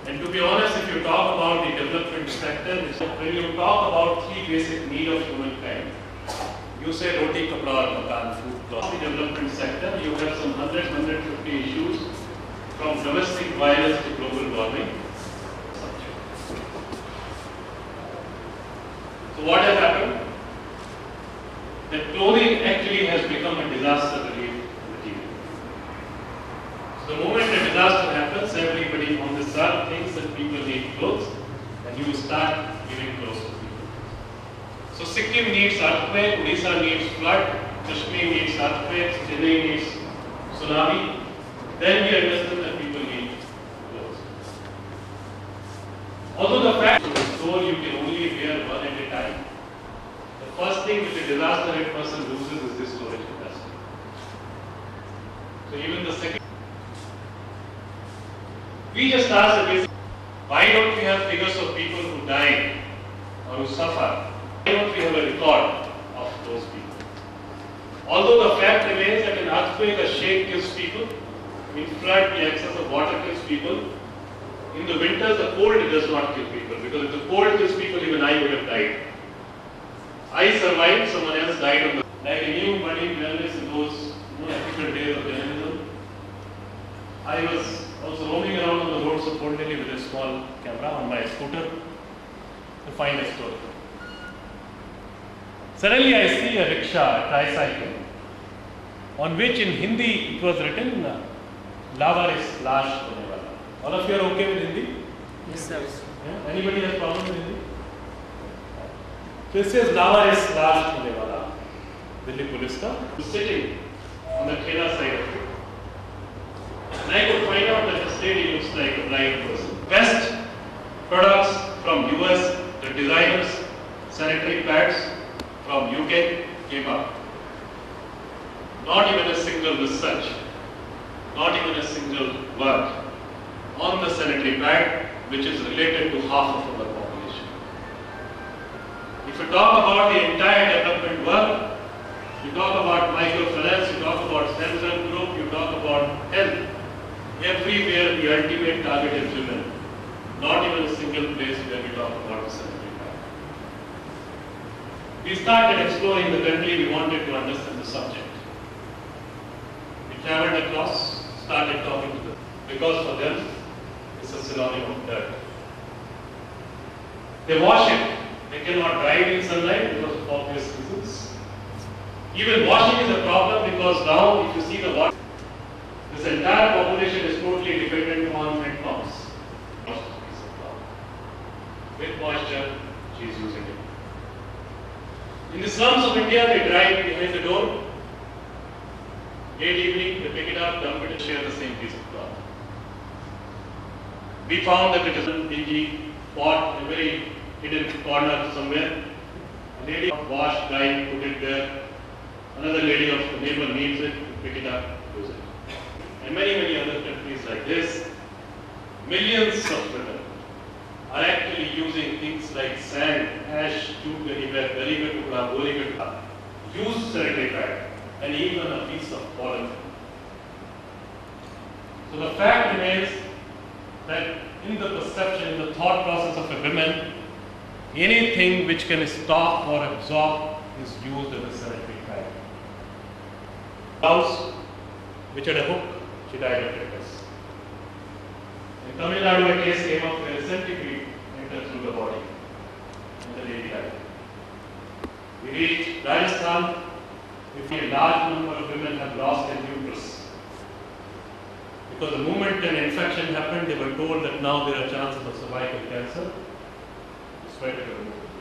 And to be honest, if you talk about the development sector, when you talk about three basic needs of humankind, you say roti, kapda, or makan, food, cloth. The development sector, you have some 150 issues from domestic violence to global warming. So what has happened? That clothing actually has become a disaster relief material. So the moment a disaster happens, everybody on this earth thinks that people need clothes, and you start giving clothes to people. So Sikkim needs earthquake, Odisha needs flood, Kashmir needs earthquakes, Chennai needs tsunami. Then we understand that people need clothes. Although the fact is so you can only wear one at a time, the first thing which a disaster hit person loses is this storage capacity. So even the second, we just ask the basic, why don't we have figures of people who died or who suffer? Why don't we have a record of those people? Although the fact remains that an earthquake, a shake kills people, in flood, the excess of water kills people. In the winters, the cold does not kill people, because if the cold kills people, even I would have died. I survived, someone else died on the, like a new budding journalist in those ethical days of journalism. I was also roaming around on the roads of Port Delhi with a small camera on my scooter to find a story. Suddenly I see a rickshaw, a tricycle, on which in Hindi it was written, Lavaris Lash Hone Wala. All of you are okay with Hindi? Yes, sir. Yeah? Anybody has problem with Hindi? So it says Lavaris Lash Hone Wala. Delhi Police ka sitting on the Kheda side of it. And I could find out that this lady looks like a blind person. Best products from US, the designers, sanitary pads from UK came up. Not even a single research, not even a single work on the sanitary pad which is related to half of our population. If you talk about the entire development work, you talk about microfinance, you talk about self-help group, you talk about health, everywhere the ultimate target is women. Not even a single place where we talk about the sanitary pad. We started exploring the country, we wanted to understand the subject. We traveled across, started talking to them, because for them, it's a synonym of dirt. They wash it, they cannot dry it in sunlight because of obvious reasons. Even washing is a problem because now, if you see the water, this entire population is totally dependent on hand pumps. With moisture, she is using it. In the slums of India, they dry it behind the door. Late evening, they pick it up, dump it, and share the same piece of cloth. We found that it is a dingy pot, a very hidden corner somewhere. A lady wash, dry, put it there. Another lady of the neighbor needs it, pick it up, use it. And many, many other countries like this, millions of women are actually using things like sand, ash, tube, use sanitary pad, and even a piece of pollen. So the fact remains that in the perception, in the thought process of a woman, anything which can stop or absorb is used as a sanitary pad. Blouse, which had a hook, she died of tetanus. In Tamil Nadu, a case came up where a centipede entered through the body, and the lady died. We reached Rajasthan, we find a large number of women have lost their uterus. Because the moment an infection happened, they were told that now there are chances of cervical cancer. It's better to remove it.